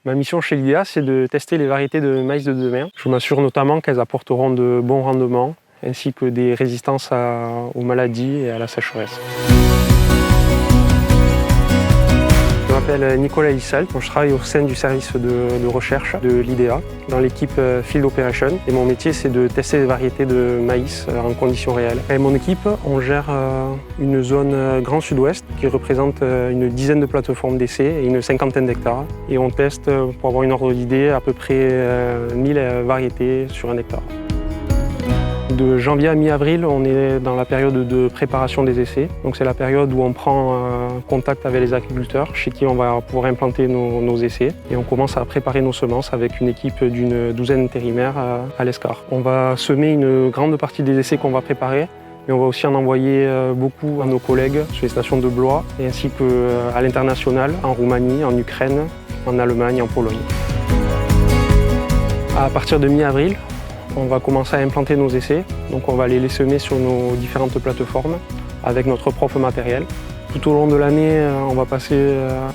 Ma mission chez l'IDEA, c'est de tester les variétés de maïs de demain. Je m'assure notamment qu'elles apporteront de bons rendements, ainsi que des résistances aux maladies et à la sécheresse. Je m'appelle Nicolas Issel, je travaille au sein du service de recherche de l'IDEA, dans l'équipe Field Operation. Et mon métier, c'est de tester les variétés de maïs en conditions réelles. Avec mon équipe, on gère une zone Grand Sud-Ouest qui représente une dizaine de plateformes d'essai et une cinquantaine d'hectares. Et on teste, pour avoir une ordre d'idée, à peu près 1000 variétés sur un hectare. De janvier à mi-avril, on est dans la période de préparation des essais. Donc c'est la période où on prend contact avec les agriculteurs, chez qui on va pouvoir implanter nos essais. Et on commence à préparer nos semences avec une équipe d'une douzaine d'intérimaires à l'Escar. On va semer une grande partie des essais qu'on va préparer, mais on va aussi en envoyer beaucoup à nos collègues sur les stations de Blois, et ainsi qu'à l'international, en Roumanie, en Ukraine, en Allemagne, en Pologne. À partir de mi-avril, on va commencer à implanter nos essais, donc on va aller les semer sur nos différentes plateformes avec notre propre matériel. Tout au long de l'année, on va passer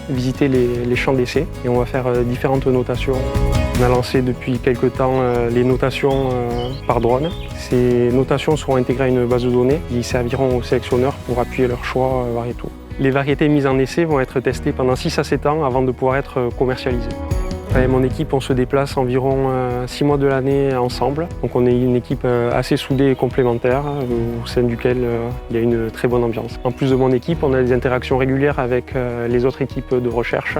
visiter les champs d'essai et on va faire différentes notations. On a lancé depuis quelques temps les notations par drone. Ces notations seront intégrées à une base de données qui serviront aux sélectionneurs pour appuyer leur choix variétaux. Les variétés mises en essai vont être testées pendant 6 à 7 ans avant de pouvoir être commercialisées. Avec mon équipe, on se déplace environ 6 mois de l'année ensemble. Donc on est une équipe assez soudée et complémentaire, au sein duquel il y a une très bonne ambiance. En plus de mon équipe, on a des interactions régulières avec les autres équipes de recherche.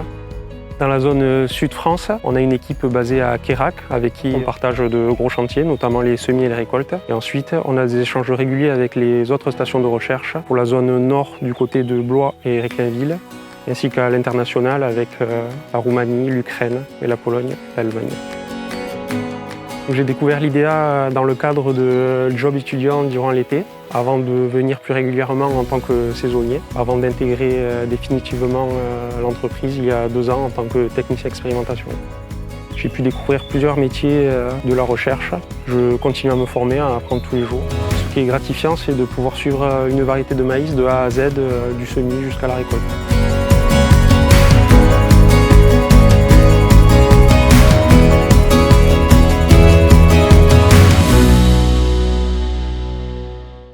Dans la zone Sud-France, on a une équipe basée à Quérac, avec qui on partage de gros chantiers, notamment les semis et les récoltes. Et ensuite, on a des échanges réguliers avec les autres stations de recherche pour la zone nord du côté de Blois et Réclainville, ainsi qu'à l'international avec la Roumanie, l'Ukraine et la Pologne et l'Allemagne. J'ai découvert l'IDEA dans le cadre de job étudiant durant l'été, avant de venir plus régulièrement en tant que saisonnier, avant d'intégrer définitivement l'entreprise il y a 2 ans en tant que technicien expérimentation. J'ai pu découvrir plusieurs métiers de la recherche. Je continue à me former, à apprendre tous les jours. Ce qui est gratifiant, c'est de pouvoir suivre une variété de maïs de A à Z, du semis jusqu'à la récolte.